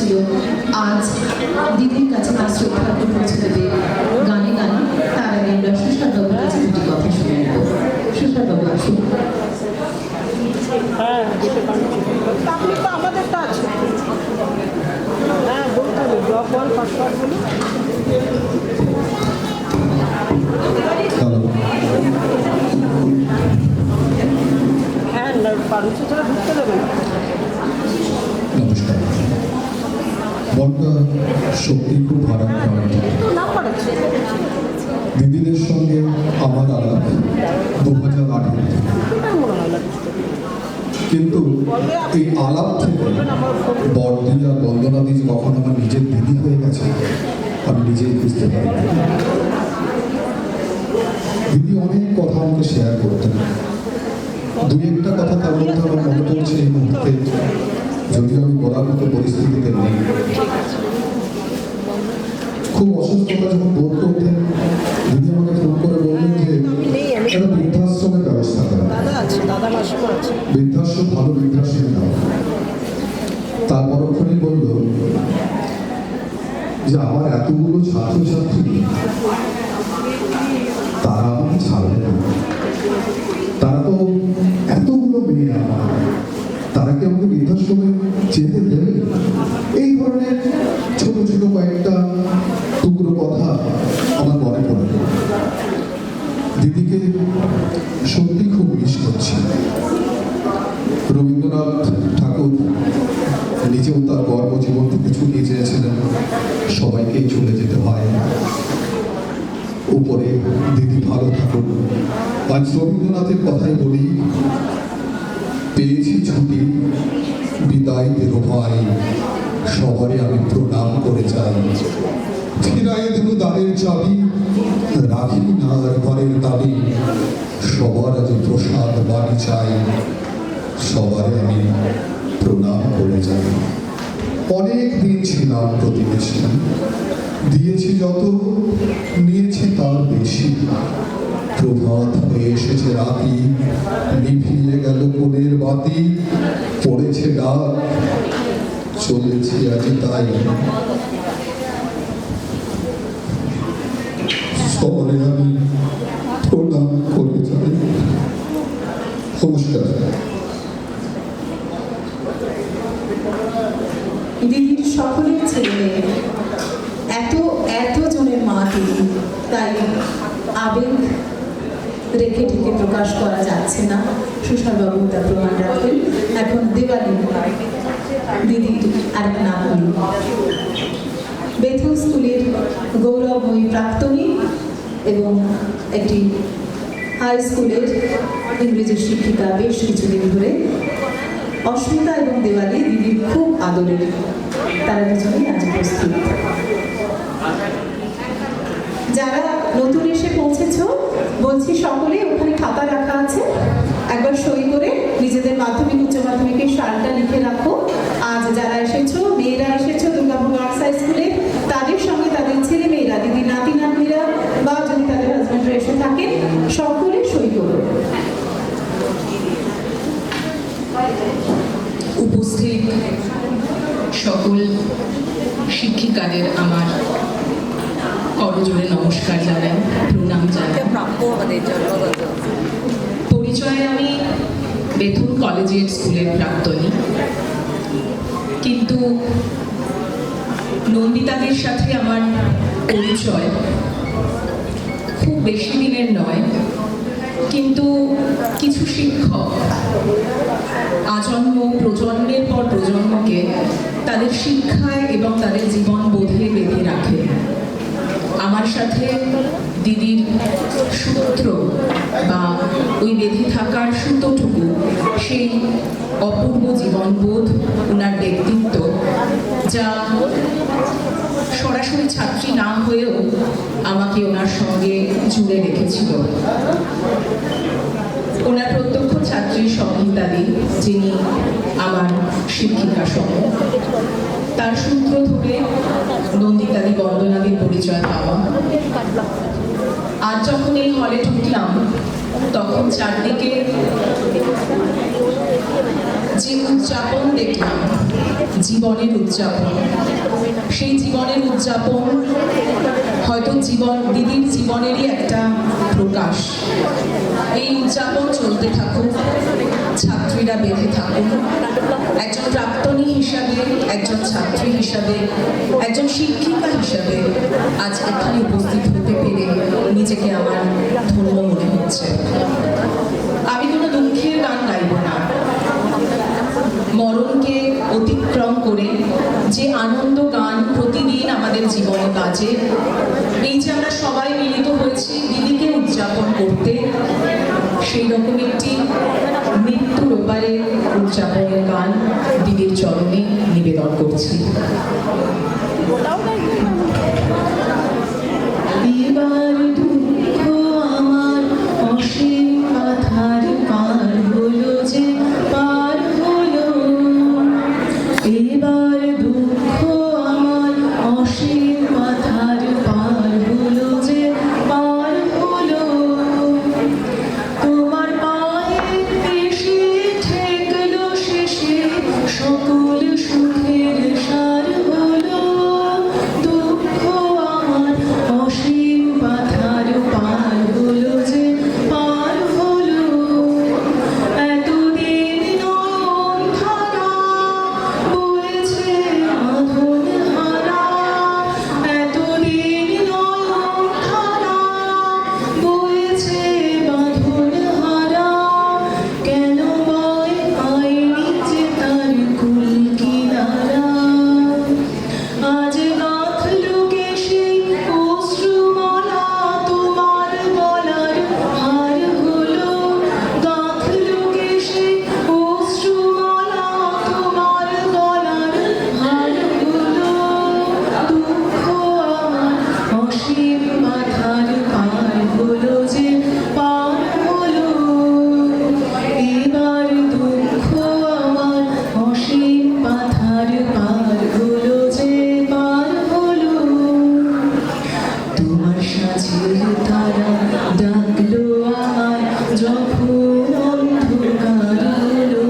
হয়েছিল, আজ দিদির কাছে তার শ্রদ্ধাকে পৌঁছে দেবে গানে গানে। তার আগে আমরা সুষার বাবুর কাছে দুটি কথা শুনে নেব। সুষার বাবু আসুন। হ্যাঁ, যেতে পারছি। তাহলে তো আমাদেরটা আছে। হ্যাঁ, বলতে হবে ব্লক বল পাসওয়ার্ড বলুন। হ্যাঁ, পারমিশন ছাড়া ঢুকতে দেবে না। নমস্কার। মনটা সত্যি খুব খারাপ। নাম্বার আছে দিদিদের সঙ্গে আমার আলাপ 2008 কিন্তু এই আলাপ থেকে বর্দি আর বন্দনাদি যে কখন আমার নিজের দিদি হয়ে গেছে আমি নিজেই বুঝতে পারি। দিদি অনেক কথা আমাকে শেয়ার করতেন। দুই একটা কথা তার মধ্যে আমার মনে পড়ছে এই মুহূর্তে, যদিও আমি বলার মতো পরিস্থিতিতে নেই। খুব অসুস্থতা যখন বোধ করতেন, দিদি আমাকে ফোন করে বললেন যে একটা বৃদ্ধাশ্রমের ব্যবস্থা করা। বৃদ্ধাশ্রম, ভালো বৃদ্ধাশ্রমে দাও। তার পরক্ষণেই বলল যে আমার এতগুলো ছাত্রছাত্রী, তারা আমাকে ছাড়বে না। তারা তো এতগুলো মেয়ে আমার, তারা কি আমাকে বৃদ্ধাশ্রমে যেতে দেবে? এই ধরনের ছোট ছোট কয়েকটা টুকরো কথা আমার মনে পড়ে। দিদিকে সত্যি খুব মিস করছি। রবীন্দ্রনাথ ঠাকুর নিজেও তার কর্মজীবন থেকে ছুটিয়ে চেয়েছিলেন সবাইকেই চলে যেতে হয়, উপরে দিদি ভালো থাকুন। আজ রবীন্দ্রনাথের কথাই বলি, পেয়েছি ছুটি বিদায় দেব ভাই, সবারই আমি প্রণাম করে যাই। ফিরাইয়ে দেব দ্বারের চাবি, রাখি না ঘরের দাবি, সবার আজ প্রসাদ বাড়ি চাই, সবারই আমি প্রণাম করে যাই। অনেক দিন ছিলাম প্রতিবেশী, দিয়েছি যত নিয়েছি তার বেশি। প্রভাত হয়ে এসেছে রাতি, নিভিয়ে গেল কোণের বাতি, পড়েছে ডাক, চলেছি আজি তাই। সবারে আমি প্রণাম করে যাই। নমস্কার। দিদির সকলের ছেলে এত এত জনের মা দিদি, তাই আবেগ রেখে ঢেকে প্রকাশ করা যাচ্ছে না। সুষারবাবু তার প্রমাণ রাখবেন। এখন দেওয়ালি দিদির আরেক নাম বলি। বেথুন স্কুলের গৌরবময়ী প্রাক্তনী এবং একটি হাই স্কুলের ইংরেজির শিক্ষিকা বেশ কিছুদিন ধরে। অস্মিতা এবং দেওয়ালি দিদির খুব আদরের, তারা দুজনেই আজ উপস্থিত। যারা নতুন এসে পৌঁছেছ, বলছি সকলে ওখানে খাতা রাখা আছে, একবার সই করে নিজেদের মাধ্যমিক উচ্চ মাধ্যমিকের সালটা লিখে রাখো। আজ যারা এসেছো, মেয়েরা এসেছো দুর্গাপুর আর্টস হাই স্কুলে, তাদের সঙ্গে তাদের ছেলে মেয়েরা, দিদি নাতি নাতনিরা, বা যদি তাদের হাজব্যান্ডরা এসে থাকেন, সকলে সই করো। উপস্থিত সকল শিক্ষিকাদের আমার করজোড়ে নমস্কার জানাই, প্রণাম জানাই। পরিচয়ে আমি বেথুন কলেজিয়েট স্কুলের প্রাক্তনী, কিন্তু নন্দিতাদের সাথে আমার পরিচয় খুব বেশি দিনের নয়। কিন্তু কিছু শিক্ষক আজন্ম প্রজন্মের পর প্রজন্মকে তাদের শিক্ষায় এবং তাদের জীবন বোধে বেঁধে রাখে। আমার সাথে দিদির সূত্র বা ওই বেঁধে থাকার সূত্রটুকু সেই অপূর্ব জীবনবোধ, ওনার ব্যক্তিত্ব, যা সরাসরি ছাত্রী না হয়েও আমাকে ওনার সঙ্গে জুড়ে রেখেছিল। ওনার প্রত্যক্ষ ছাত্রী সংহিতাদি, যিনি আমার শিক্ষিকা সহ, তার সূত্র ধরে নন্দিতাদি বন্দনাদির পরিচয় পাওয়া। আজ যখন এই হলে ঢুকলাম, তখন চারদিকে যে উদযাপন দেখলাম, জীবনের উদযাপন, সেই জীবনের উদযাপন হয়তো দিদির জীবনেরই একটা প্রকাশ। এই উদযাপন চলতে থাকুক, ছাত্রীরা বেঁধে থাকুক। একজন প্রাক্তনী হিসাবে, একজন ছাত্রী হিসাবে, একজন শিক্ষিকা হিসাবে আজ এখানে উপস্থিত হতে পেরে নিজেকে আমার ধন্য মনে হচ্ছে। আমি কোনো দুঃখের গান গাইব না। মরণকে অতিক্রম করে যে আনন্দ গান প্রতিদিন আমাদের জীবনে বাজে, এই যে আমরা সবাই মিলিত হয়েছি দিদিকে উদযাপন করতে, সেই রকম একটি মৃত্যুর ব্যাপারে উদযাপনের গান দিদির চরণে নিবেদন করছি। এবার দুঃখ আমার অসীম পাথার পার হলো যে পার হলো, এবার দুঃখ আমার অসীম পাথার পার হলো যে পার হলো। তোমার পায়ে এসে ঠেকলো শেষে সকল সুখের সার হলো। দুঃখ আমার অসীম পাথার পার হলো যে পার হলো। এতদিন নয়ন ধারা বলেছে বাঁধন হারা, এতদিন নয়ন ধারা বলেছে বাঁধন হারা। কেন বয় পাইনি যে তার কুল কিনারা। আজ গাঁথলো কে সেই অশ্রুমালা তোমার গলার হার হলো। গাঁথলো কে সেই অশ্রুমালা তোমার গলার হার হলো। দুঃখ আমার অসীম পাথার পার হলো যে পার হলো। এবার দুঃখ আমার অসীম পাথার পার হলো যে পার হলো। তোমার সাজের তারা ডাকলো আমার যখন অন্ধকার হলো।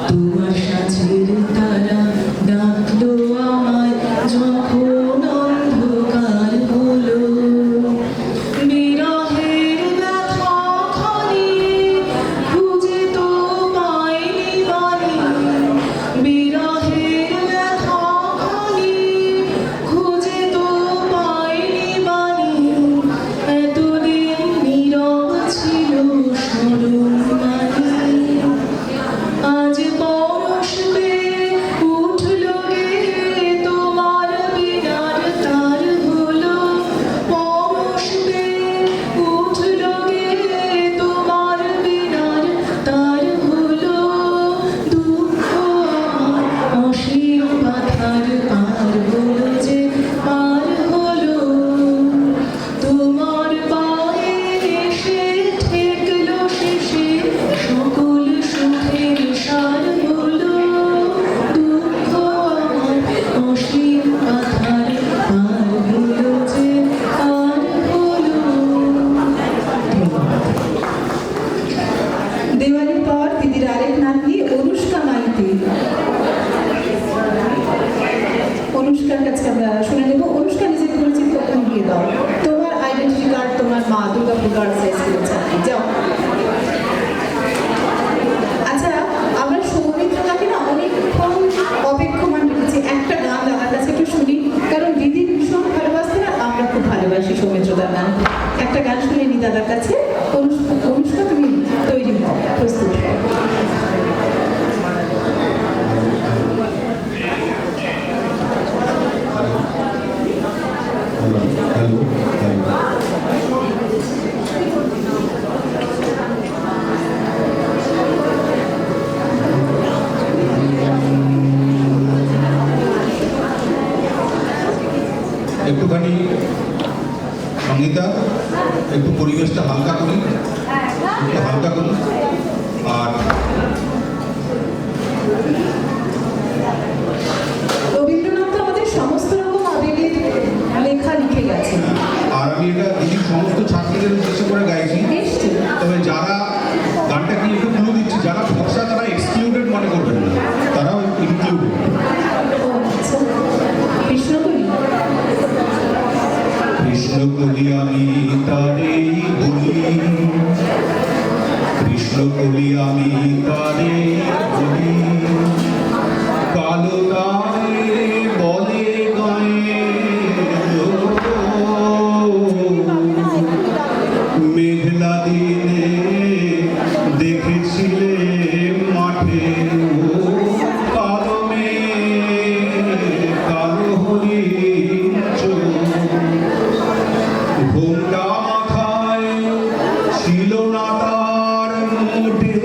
তোমার সাজের তারা ডাকলো আমার যখন অন্ধকার হলো। বিরহের ব্যথা খানি খুঁজে তো পাইনি বাণী। বিরহের ব্যথা খানি খুঁজে তো পাইনি বাণী। এতদিন নীরব ছিল স্মরণ বাণী। আজ পরশবে উঠলো গে তোমার বিনার তার হলো। পরশবে উঠলো গে তোমার বিনার তার হলো। দুঃখ আমার অসীম পাথার পার হলো যে পার হলো। তোমার পায়ে এসে ঠেকলো শেষে সকল সুখের সার হলো। দুঃখ আমার অসীম পাথার পার হলো যে পার হলো। দেওয়ালির পর দিদির আরেক নাতনি অনুষ্কা মাইতি, অনুষ্কার কাছে আমরা শুনে নেব। অনুষ্কা নিজেকে পরিচিত করতে গিয়ে দাও, তোমার আইডেন্টিটি কার্ড তোমার মা দুর্গাপুর গার্লস হাই স্কুল ছাত্রী, যাও। আচ্ছা, আমরা সৌমিত্রটাকে না অনেকক্ষণ অপেক্ষমান রেখেছি। একটা গান দাদার কাছে একটু শুনি, কারণ দিদি ভীষণ ভালোবাসতে না, আমরা খুব ভালোবাসি সৌমিত্রদার গান। একটা গান শুনে নি দাদার কাছে। অনুষ্কা তুমি তৈরি হও, প্রস্তুত হও। হ্যালো, একটুখানি সঙ্গীতা, একটু পরিবেশটা হালকা করি, একটু হালকা করি। আর রবীন্দ্রনাথ তো আমাদের সমস্ত রকম আবেগের লেখা লিখে গেছেন। আর আমি এটা দিদির সমস্ত ছাত্রীদের উদ্দেশ্য করে গাইছি। নিশ্চয়ই। তবে যারা গানটা কি একটু ক্লু দিচ্ছি, যারা ভরসা তারা কলি আমি তারেই বলি, কৃষ্ণ কলি আমি তারে বলি, কালো গায়ে বলে গায়ে মেঘলা দিনে দেখেছিলে মাঠে কালো মেঘ কালো হরিণ চোখ, ঘোমটা মাথায় ছিল না তার মুঠে,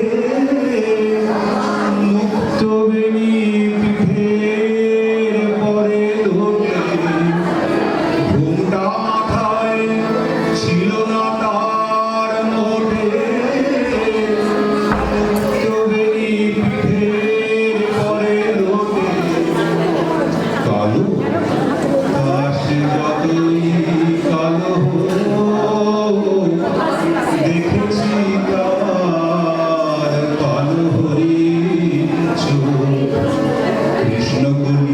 মুক্ত বেনি পিঠের পরে ধরে, ঘোমটা মাথায় ছিল না তার মোটে, মুক্ত বেনি পিঠের পরে ধরে, কালো ঘাস যতই কালো হোক, দেখেছি তার কালো হরিণ চোখ, কৃষ্ণ কলি